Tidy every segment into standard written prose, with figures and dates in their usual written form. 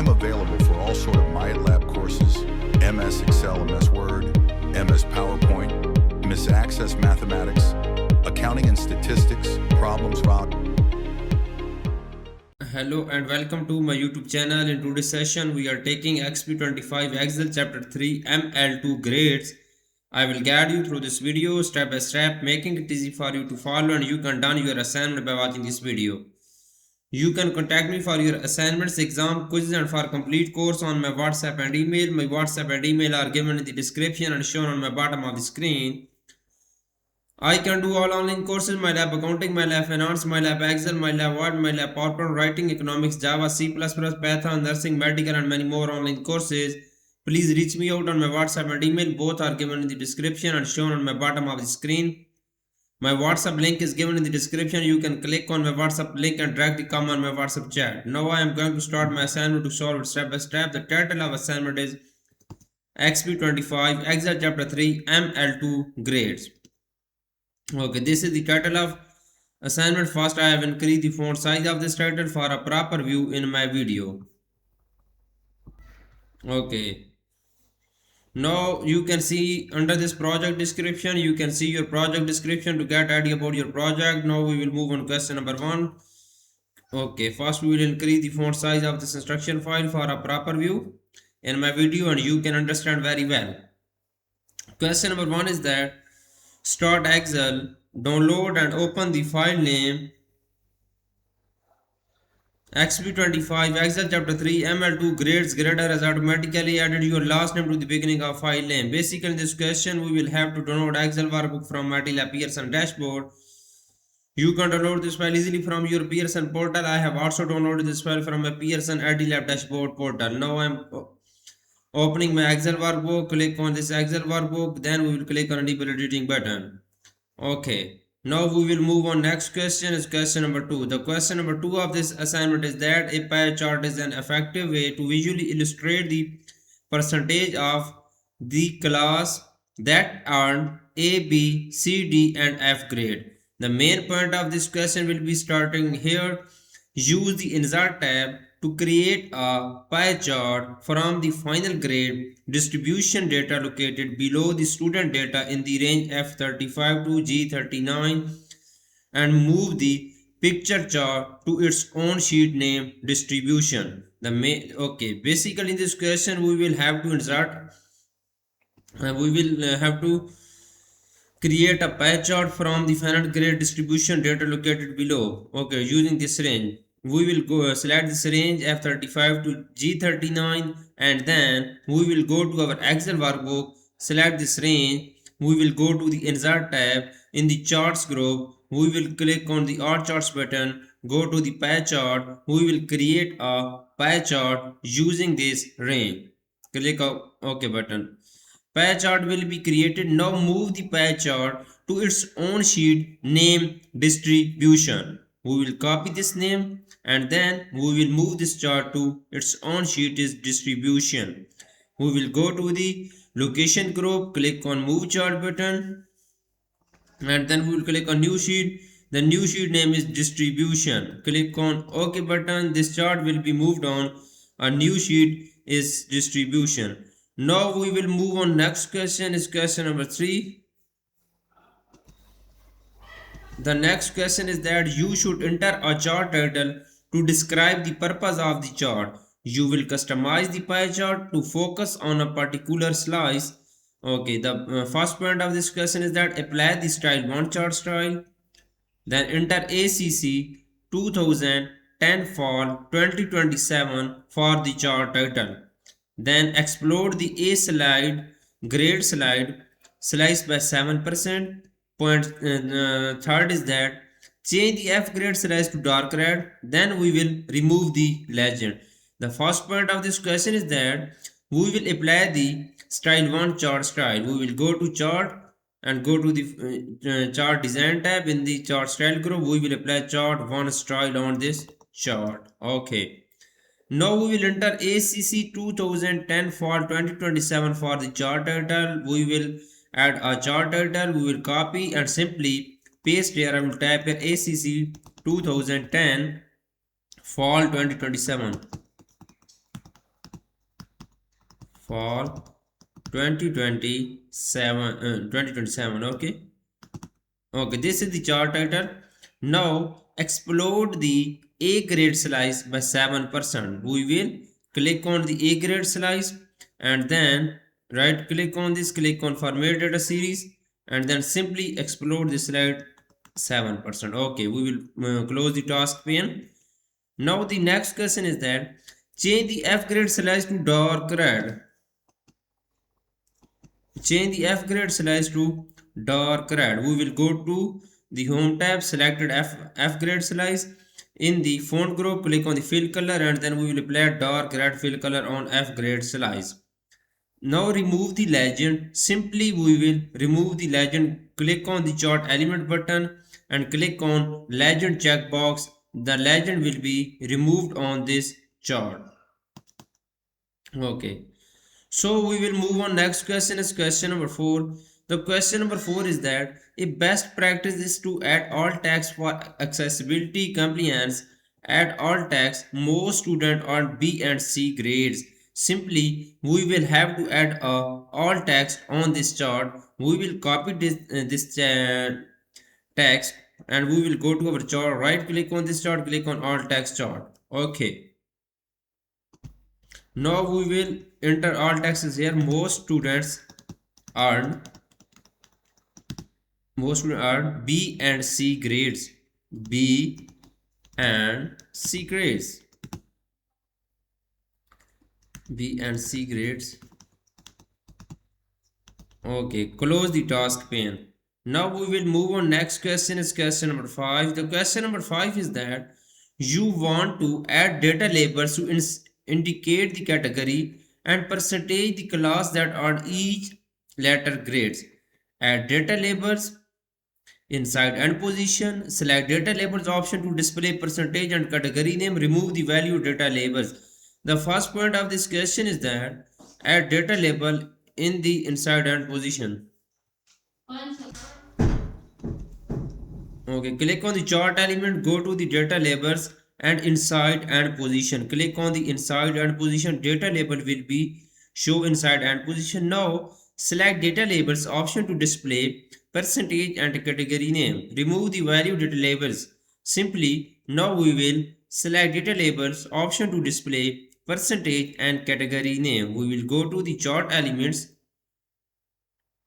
I'm available for all sort of MyLab courses, MS Excel, MS Word, MS PowerPoint, MS Access Mathematics, Accounting and Statistics, Problems Rock. Hello and welcome to my YouTube channel. In today's session, we are taking Exp25 Excel Chapter 3 ML2 grades. I will guide you through this video step by step, making it easy for you to follow, and you can done your assignment by watching this video. You can contact me for your assignments, exam, quizzes and for complete course on my WhatsApp and email. My WhatsApp and email are given in the description and shown on my bottom of the screen. I can do all online courses, MyLab Accounting, MyLab Finance, MyLab Excel, MyLab Word, MyLab PowerPoint, Writing, Economics, Java, C++, Python, Nursing, Medical and many more online courses. Please reach me out on my WhatsApp and email. Both are given in the description and shown on my bottom of the screen. My WhatsApp link is given in the description. You can click on my WhatsApp link and directly come on my WhatsApp chat. Now I am going to start my assignment to solve it step by step. The title of assignment is Exp25 Excel Chapter 3 ML2 Grades. Okay, this is the title of assignment. First, I have increased the font size of this title for a proper view in my video. Okay. Now you can see under this project description, you can see your project description to get idea about your project. Now we will move on to question number 1. Okay, first we will increase the font size of this instruction file for a proper view in my video and you can understand very well. Question number 1 is that start Excel, download and open the file name Exp25 Excel Chapter 3 ML2 grades. Grader has automatically added your last name to the beginning of file name. Basically in this question we will have to download Excel workbook from MyLab Pearson dashboard. You can download this file easily from your Pearson portal. I have also downloaded this file from my Pearson Lab dashboard portal. Now I am opening my Excel workbook. Click on this Excel workbook, then we will click on enable editing button. Okay. Now we will move on. Next question is question number 2. The question number 2 of this assignment is that a pie chart is an effective way to visually illustrate the percentage of the class that earned A, B, C, D and F grade. The main point of this question will be starting here. Use the insert tab to create a pie chart from the final grade distribution data located below the student data in the range F35 to G39 and move the picture chart to its own sheet named distribution. Basically in this question we will have to insert have to create a pie chart from the final grade distribution data located below. Okay, using this range we will go select this range F35 to G39 and then we will go to our Excel workbook, select this range, we will go to the insert tab. In the charts group we will click on the all charts button, go to the pie chart, we will create a pie chart using this range. Click on OK button. Pie chart will be created. Now move the pie chart to its own sheet named distribution. We will copy this name and then we will move this chart to its own sheet is distribution. We will go to the location group, click on move chart button and then we will click on new sheet. The new sheet name is distribution. Click on OK button. This chart will be moved on. A new sheet is distribution. Now we will move on. Next question is question number 3. The next question is that you should enter a chart title to describe the purpose of the chart. You will customize the pie chart to focus on a particular slice. Okay, the first point of this question is that apply the style 1 chart style. Then enter ACC 2010 fall 2027 for the chart title. Then explode the A slide, grade slide, slice by 7%. Third is that change the F grade slice to dark red. Then we will remove the legend. The first point of this question is that we will apply the style 1 chart style. We will go to chart and go to the chart design tab. In the chart style group we will apply chart 1 style on this chart. Okay. Now we will enter ACC 2010 fall 2027 for the chart title. We will add a chart title. We will copy and simply paste here. I will type here ACC 2010 fall 2027. for 2027. Okay, this is the chart title. Now explode the A grade slice by 7%. We will click on the A grade slice and then right click on this, click on format data series, and then simply explode the slide 7%. Okay, we will close the task pane. Now the next question is that change the F grade slice to dark red. Change the F grade slice to dark red. We will go to the home tab, selected F grade slice. In the font group, click on the fill color and then we will apply dark red fill color on F grade slice. Now remove the legend. Simply we will remove the legend. Click on the chart element button and click on legend checkbox. The legend will be removed on this chart. Okay. So we will move on. Next question is question number 4. The question number 4 is that a best practice is to add alt text for accessibility compliance. Add alt text. Most students earn B and C grades. Simply, we will have to add a alt text on this chart. We will copy this text and we will go to our chart. Right click on this chart. Click on alt text chart. Okay. Now we will enter all taxes here. Most students earn B and C grades. B and C grades. B and C grades. Okay, close the task pane. Now we will move on. Next question is question number 5. The question number 5 is that you want to add data labels to indicate the category and percentage the class that earn each letter grades. Add data labels inside and position. Select data labels option to display percentage and category name. Remove the value data labels. The first point of this question is that add data label in the inside and position. Okay, click on the chart element, go to the data labels and inside and position. Click on the inside and position. Data label will be show inside and position. Now select data labels option to display percentage and category name. Remove the value data labels. Simply now we will select data labels option to display percentage and category name. We will go to the chart elements.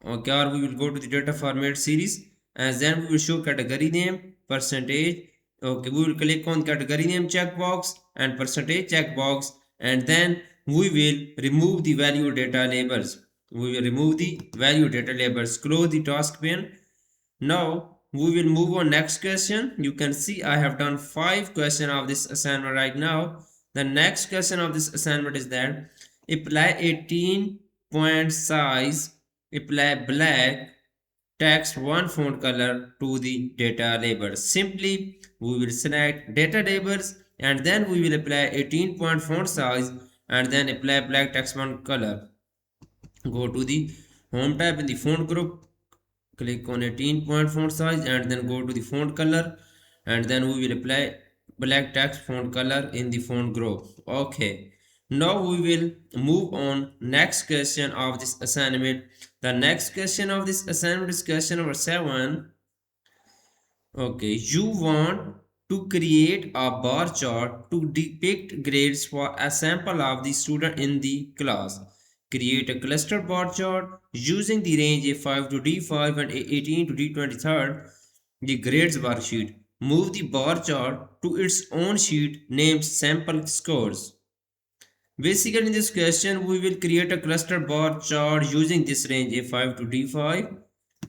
Okay, or we will go to the data format series and then we will show category name, percentage. Okay, we will click on category name checkbox and percentage checkbox and then we will remove the value data labels. We will remove the value data labels. Close the task pane. Now we will move on next question. You can see I have done 5 questions of this assignment right now. The next question of this assignment is that apply 18 point size, apply black text one font color to the data labels. Simply we will select data labels and then we will apply 18 point font size and then apply black text one color. Go to the home tab in the font group, click on 18 point font size and then go to the font color and then we will apply black text font color in the font group. Okay, now we will move on next question of this assignment. The next question of this assignment is question number 7. Okay, you want to create a bar chart to depict grades for a sample of the student in the class. Create a cluster bar chart using the range A5 to D5 and A18 to D23. The grades worksheet. Move the bar chart to its own sheet named sample scores. Basically in this question we will create a cluster bar chart using this range A5 to D5.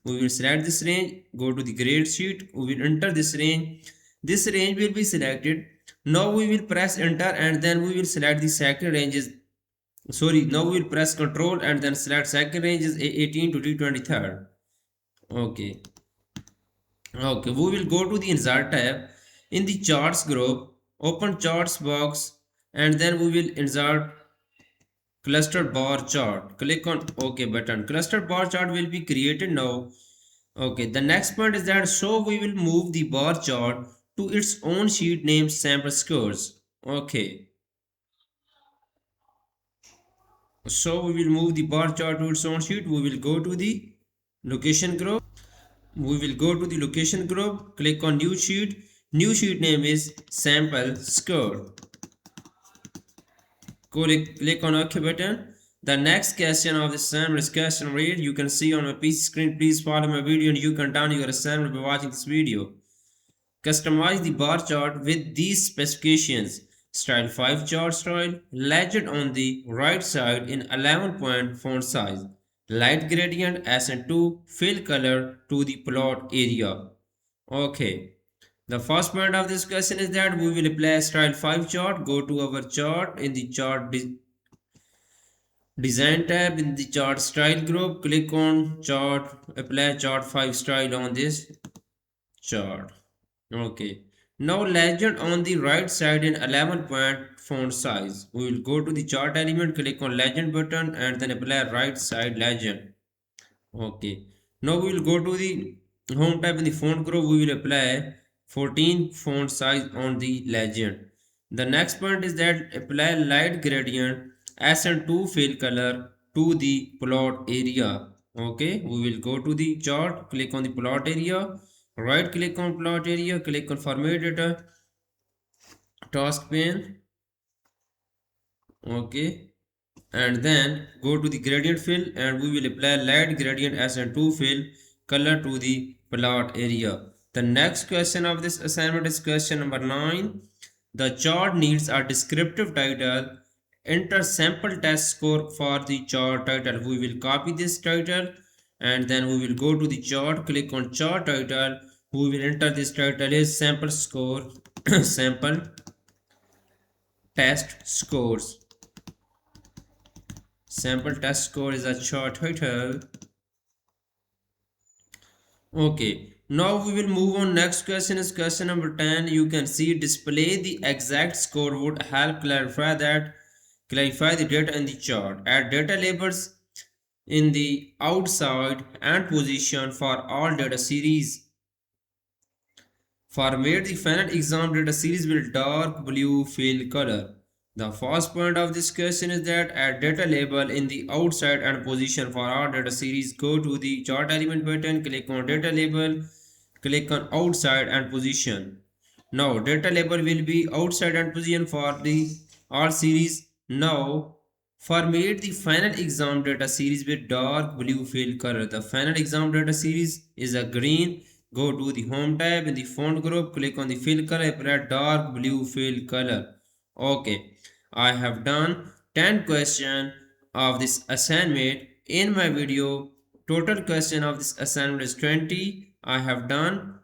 We will select this range, go to the grade sheet, we will enter this range. This range will be selected. Now we will press enter and then we will select the second ranges. Now we will press Ctrl and then select second range is A18 to D23. Okay. Okay, we will go to the insert tab. In the charts group, open charts box and then we will insert cluster bar chart. Click on OK button. Cluster bar chart will be created now. Okay, the next point is that so we will move the bar chart to its own sheet named sample scores. Okay. So we will move the bar chart to its own sheet. We will go to the location group. We will go to the location group, click on new sheet. New sheet name is sample score. Click on OK button. The next question of the assignment is question read. You can see on my PC screen. Please follow my video and you can download your assignment by watching this video. Customize the bar chart with these specifications. Style 5 chart style. Legend on the right side in 11-point font size. Light gradient SN2 fill color to the plot area. Okay. The first point of this question is that we will apply style 5 chart. Go to our chart in the chart design tab in the chart style group. Click on chart, apply chart 5 style on this chart. Okay. Now legend on the right side in 11-point font size. We will go to the chart element, click on legend button and then apply right side legend. Okay. Now we will go to the home tab in the font group. We will apply 14 font size on the legend. The next point is that apply light gradient SN2 fill color to the plot area. Okay. We will go to the chart, click on the plot area, right click on plot area, click on format data, task pane. Okay, and then go to the gradient fill and we will apply light gradient SN2 fill color to the plot area. The next question of this assignment is question number 9. The chart needs a descriptive title. Enter sample test score for the chart title. We will copy this title and then we will go to the chart, click on chart title. We will enter this title is sample score sample test scores. Sample test score is a chart title. Okay, now we will move on. Next question is question number 10. You can see display the exact score would help clarify the data in the chart. Add data labels in the outside and position for all data series. Format the final exam data series with dark blue fill color. The first point of this question is that add data label in the outside and position for our data series. Go to the chart element button, click on data label, click on outside and position. Now data label will be outside and position for the all series. Now format the final exam data series with dark blue fill color. The final exam data series is a green. Go to the home tab in the font group, click on the fill color, apply dark blue fill color. Okay, I have done 10 questions of this assignment in my video. Total question of this assignment is 20. I have done